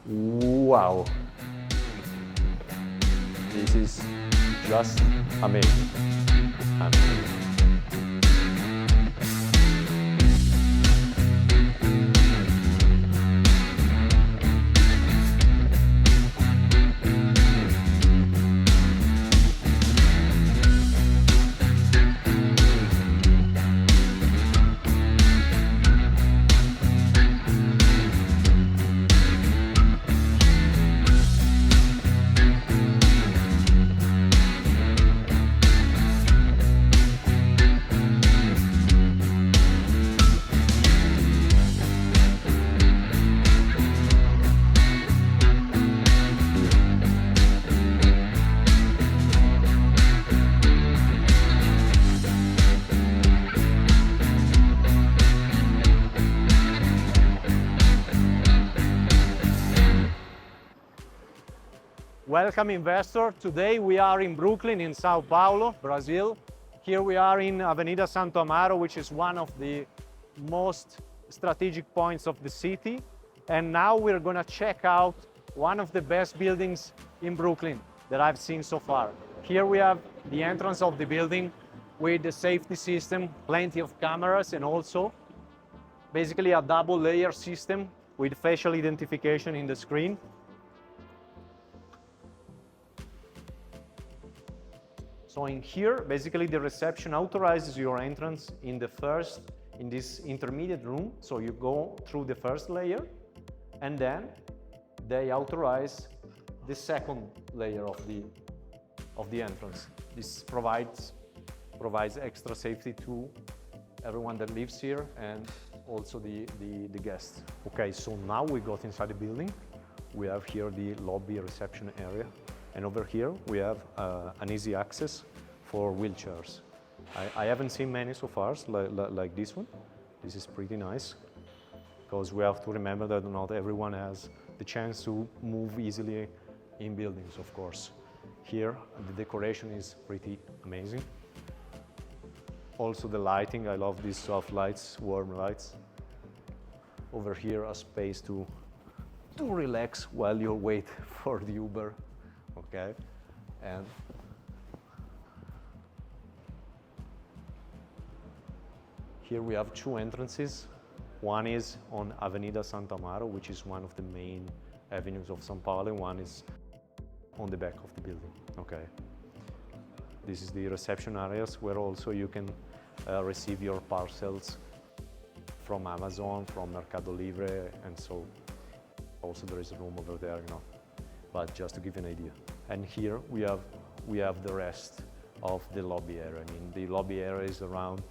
Wow, this is just amazing. Amazing. Welcome investor. Today we are in Brooklin in São Paulo, Brazil. Here we are in Avenida Santo Amaro, which is one of the most strategic points of the city. And now we're gonna check out one of the best buildings in Brooklin that I've seen so far. Here we have the entrance of the building with the safety system, plenty of cameras, and also basically a double layer system with facial identification in the screen. So in here, basically the reception authorizes your entrance in this intermediate room. So you go through the first layer and then they authorize the second layer of the entrance. This provides extra safety to everyone that lives here and also the guests. Okay, so now we got inside the building. We have here the lobby reception area. And over here, we have an easy access for wheelchairs. I haven't seen many so far, like this one. This is pretty nice, because we have to remember that not everyone has the chance to move easily in buildings, of course. Here, the decoration is pretty amazing. Also the lighting, I love these soft lights, warm lights. Over here, a space to relax while you wait for the Uber. Okay, and here we have two entrances. One is on Avenida Santo Amaro, which is one of the main avenues of São Paulo, and one is on the back of the building. Okay, this is the reception areas where also you can receive your parcels from Amazon, from Mercado Libre, and so also there is a room over there, you know. But just to give you an idea. And here we have the rest of the lobby area. I mean, the lobby area is around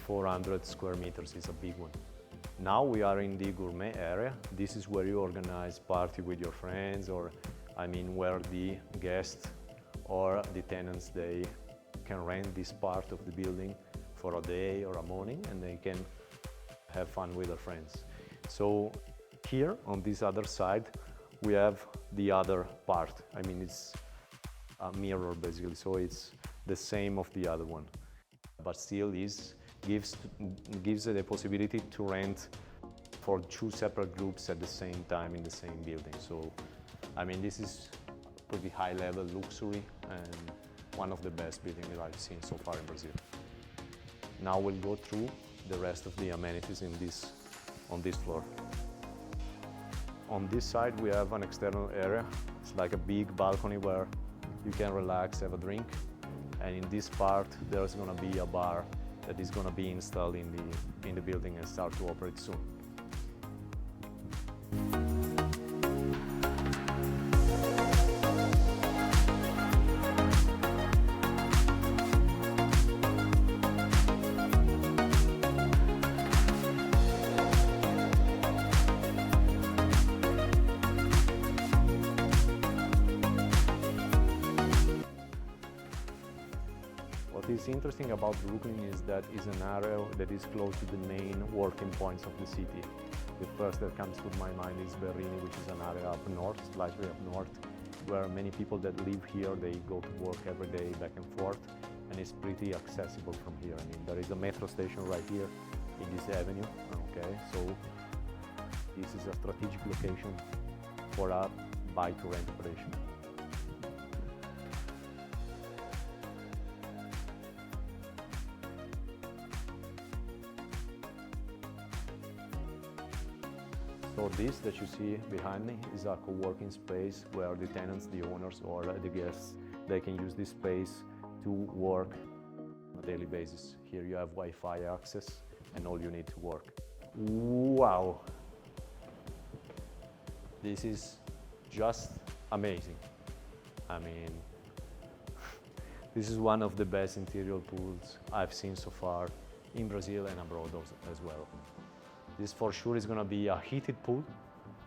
400 square meters. It's a big one. Now we are in the gourmet area. This is where you organize party with your friends, or I mean, where the guests or the tenants, they can rent this part of the building for a day or a morning, and they can have fun with their friends. So here on this other side, we have the other part. I mean, it's a mirror basically, so it's the same of the other one, but still gives the possibility to rent for two separate groups at the same time in the same building. So, I mean, this is pretty high level luxury and one of the best buildings that I've seen so far in Brazil. Now we'll go through the rest of the amenities on this floor. On this side, we have an external area. It's like a big balcony where you can relax, have a drink. And in this part, there's gonna be a bar that is gonna be installed in the building and start to operate soon. What is interesting about Brooklin is that it's an area that is close to the main working points of the city. The first that comes to my mind is Berrini, which is an area up north, slightly up north, where many people that live here, they go to work every day back and forth, and it's pretty accessible from here. I mean, there is a metro station right here in this avenue, okay? So this is a strategic location for a buy-to-rent operation. So this that you see behind me is a co-working space where the tenants, the owners, or the guests, they can use this space to work on a daily basis. Here you have Wi-Fi access and all you need to work. Wow! This is just amazing. I mean, this is one of the best interior pools I've seen so far in Brazil and abroad as well. This for sure is going to be a heated pool,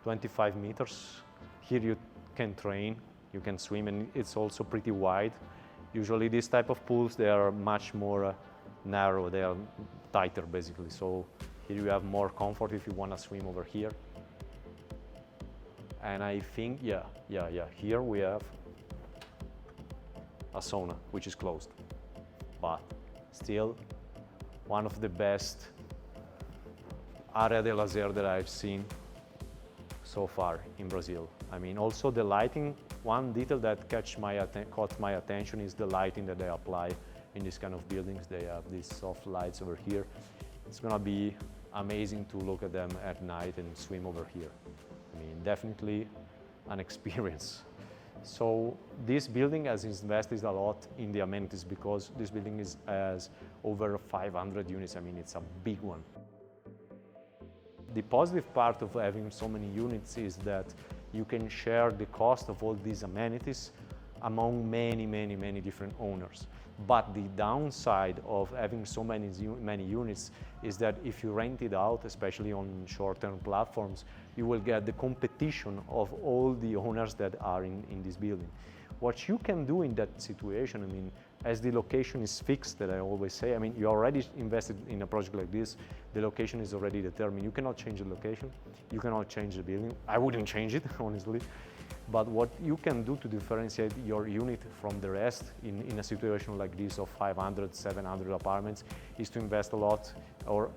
25 meters. Here you can train, you can swim, and it's also pretty wide. Usually these type of pools, they are much more narrow, they are tighter basically. So here you have more comfort if you want to swim over here. And I think, here we have a sauna, which is closed, but still one of the best area de lazer that I've seen so far in Brazil. I mean, also the lighting, one detail that caught my attention is the lighting that they apply in these kind of buildings. They have these soft lights over here. It's gonna be amazing to look at them at night and swim over here. I mean, definitely an experience. So this building has invested a lot in the amenities because this building has over 500 units. I mean, it's a big one. The positive part of having so many units is that you can share the cost of all these amenities among many different owners. But the downside of having so many units is that if you rent it out, especially on short-term platforms, you will get the competition of all the owners that are in this building. What you can do in that situation, I mean, as the location is fixed, that I always say, I mean, you already invested in a project like this, the location is already determined. You cannot change the location, you cannot change the building. I wouldn't change it, honestly. But what you can do to differentiate your unit from the rest in a situation like this of 500, 700 apartments is to invest a lot, or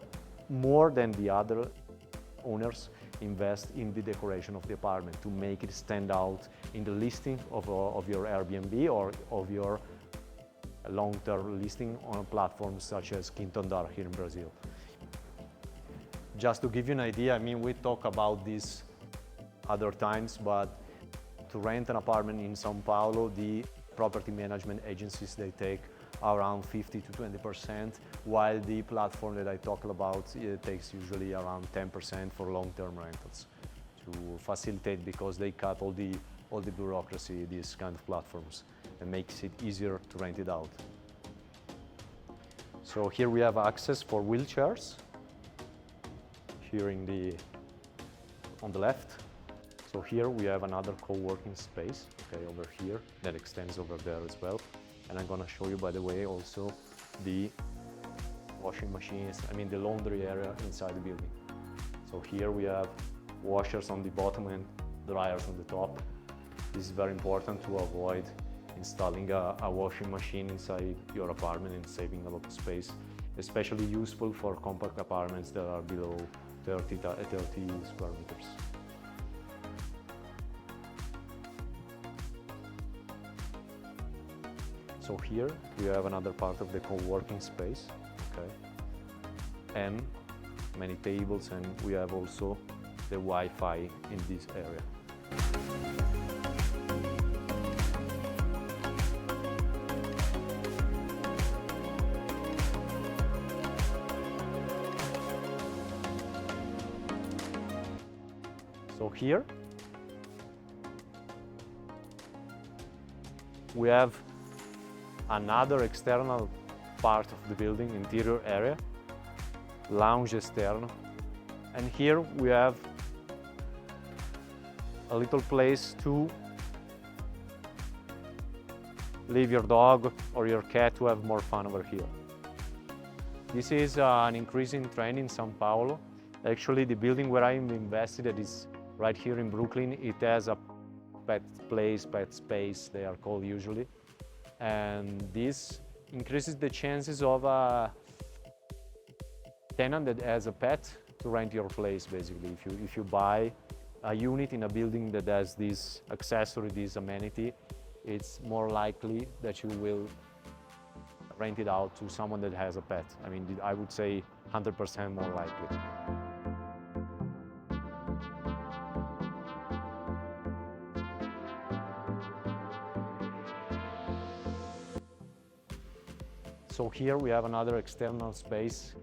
more than the other owners, invest in the decoration of the apartment to make it stand out in the listing of your Airbnb or of your long-term listing on platforms such as Quinto Andar here in Brazil. Just to give you an idea, I mean, we talk about this other times, but to rent an apartment in São Paulo, the property management agencies, they take around 50 to 20%, while the platform that I talked about takes usually around 10% for long-term rentals to facilitate, because they cut all the bureaucracy, these kind of platforms, and makes it easier to rent it out. So here we have access for wheelchairs, here on the left. So here we have another co-working space, okay, over here, that extends over there as well. And I'm gonna show you, by the way, also the washing machines, I mean the laundry area inside the building. So here we have washers on the bottom and dryers on the top. This is very important to avoid installing a washing machine inside your apartment and saving a lot of space, especially useful for compact apartments that are below 30 square meters. So here we have another part of the co-working space, okay, and many tables, and we have also the Wi-Fi in this area. So here we have another external part of the building, interior area, lounge externo, and here we have a little place to leave your dog or your cat to have more fun over here. This is an increasing trend in São Paulo. Actually, the building where I'm invested, that is right here in Brooklyn, it has a pet place, pet space, they are called usually. And this increases the chances of a tenant that has a pet to rent your place, basically. If you buy a unit in a building that has this accessory, this amenity, it's more likely that you will rent it out to someone that has a pet. I mean, I would say 100% more likely. So here we have another external space.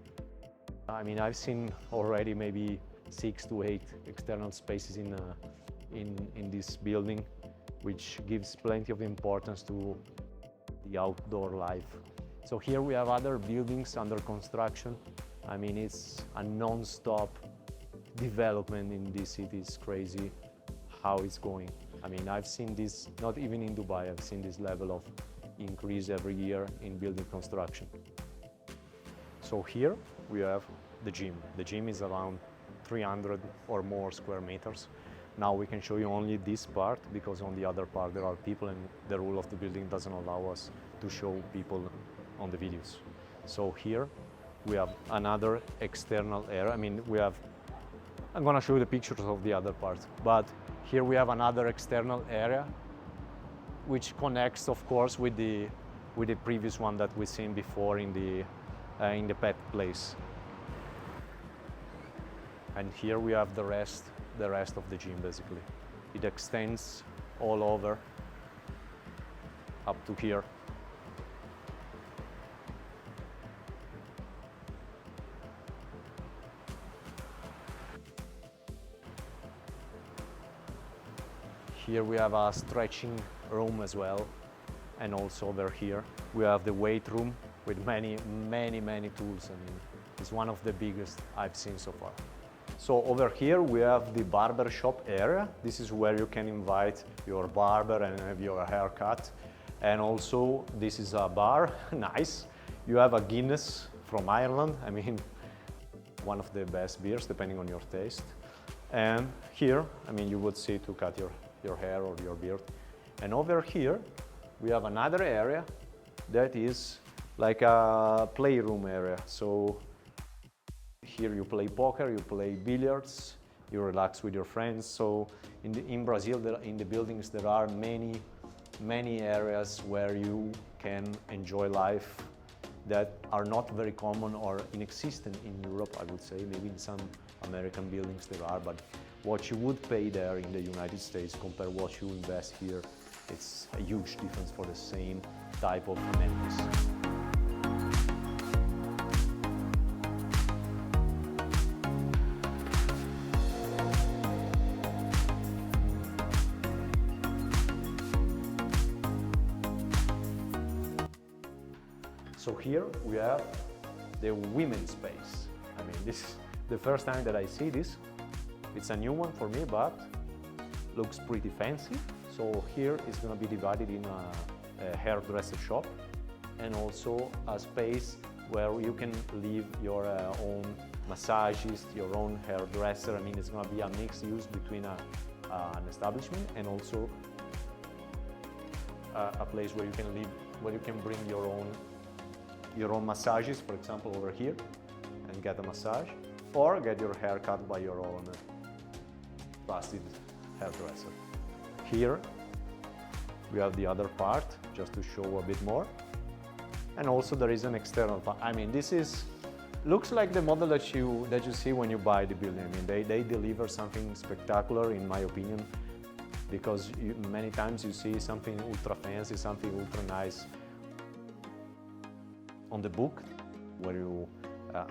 I mean, I've seen already maybe 6 to 8 external spaces in this building, which gives plenty of importance to the outdoor life. So here we have other buildings under construction. I mean, it's a non-stop development in this city. It's crazy how it's going. I mean, I've seen this, not even in Dubai, I've seen this level of increase every year in building construction. So here we have the gym. The gym is around 300 or more square meters. Now we can show you only this part because on the other part there are people and the rule of the building doesn't allow us to show people on the videos. So here we have another external area. I mean, I'm gonna show you the pictures of the other part, but here we have another external area which connects, of course, with the previous one that we've seen before in the pet place. And here we have the rest of the gym, basically. It extends all over up to here. Here we have a stretching room as well, and also over here we have the weight room with many tools. I mean, it's one of the biggest I've seen so far. So over here we have the barber shop area. This is where you can invite your barber and have your haircut. And also this is a bar, nice. You have a Guinness from Ireland. I mean, one of the best beers depending on your taste. And here, I mean, you would see to cut your hair or your beard. And over here we have another area that is like a playroom area. So here you play poker, you play billiards, you relax with your friends. So in Brazil, in the buildings, there are many areas where you can enjoy life that are not very common or inexistent in Europe, I would say. Maybe in some American buildings there are, but what you would pay there in the United States compared to what you invest here, it's a huge difference for the same type of amenities. So here we have the women's space. I mean, this is the first time that I see this. It's a new one for me, but looks pretty fancy. So here is going to be divided in a hairdresser shop and also a space where you can leave your own massages, your own hairdresser. I mean, it's going to be a mixed use between an establishment and also a place where you can live, where you can bring your own massages, for example, over here, and get a massage, or get your hair cut by your own trusted hairdresser. Here we have the other part, just to show a bit more. And also there is an external part. I mean, looks like the model that you see when you buy the building. I mean, they deliver something spectacular, in my opinion, because many times you see something ultra fancy, something ultra nice on the book where you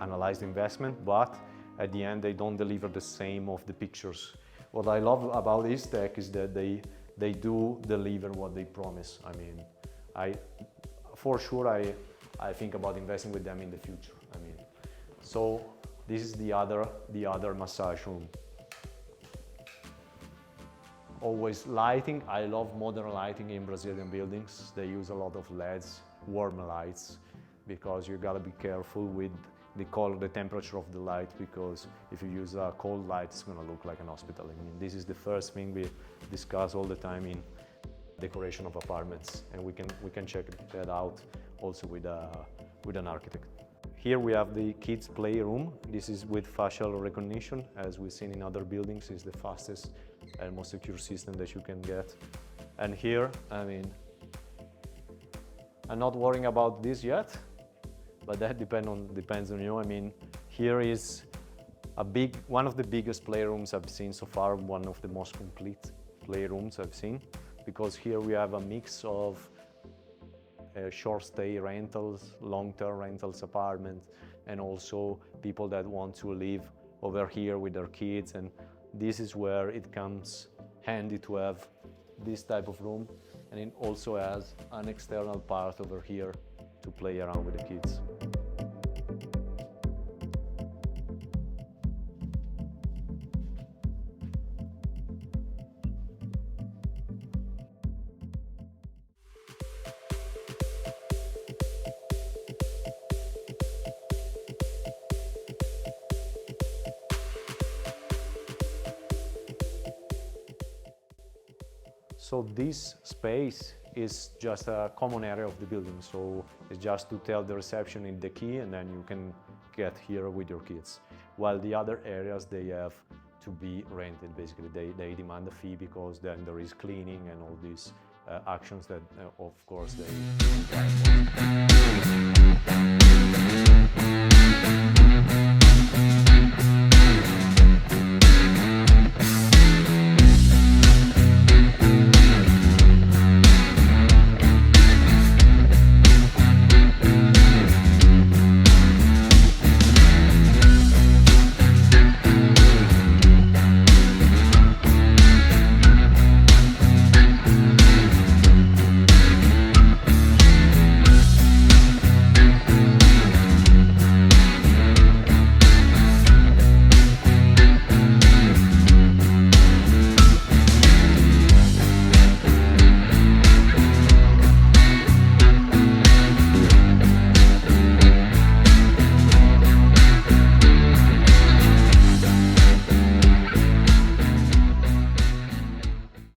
analyze the investment, but at the end they don't deliver the same of the pictures. What I love about this tech is that they do deliver what they promise. I mean, for sure I think about investing with them in the future. I mean, so this is the other massage room. Always lighting. I love modern lighting in Brazilian buildings. They use a lot of LEDs, warm lights, because you gotta be careful with the color, the temperature of the light, because if you use a cold light, it's gonna look like an hospital. I mean, this is the first thing we discuss all the time in decoration of apartments, and we can check that out also with an architect. Here we have the kids' playroom. This is with facial recognition, as we've seen in other buildings. It's the fastest and most secure system that you can get. And here, I mean, I'm not worrying about this yet, but that depends on you. I mean, here is one of the biggest playrooms I've seen so far, one of the most complete playrooms I've seen, because here we have a mix of short stay rentals, long-term rentals, apartments, and also people that want to live over here with their kids. And this is where it comes handy to have this type of room, and it also has an external part over here to play around with the kids. So this space is just a common area of the building. So it's just to tell the receptionist the key, and then you can get here with your kids. While the other areas, they have to be rented. Basically, they demand a fee, because then there is cleaning and all these actions that, of course, they require.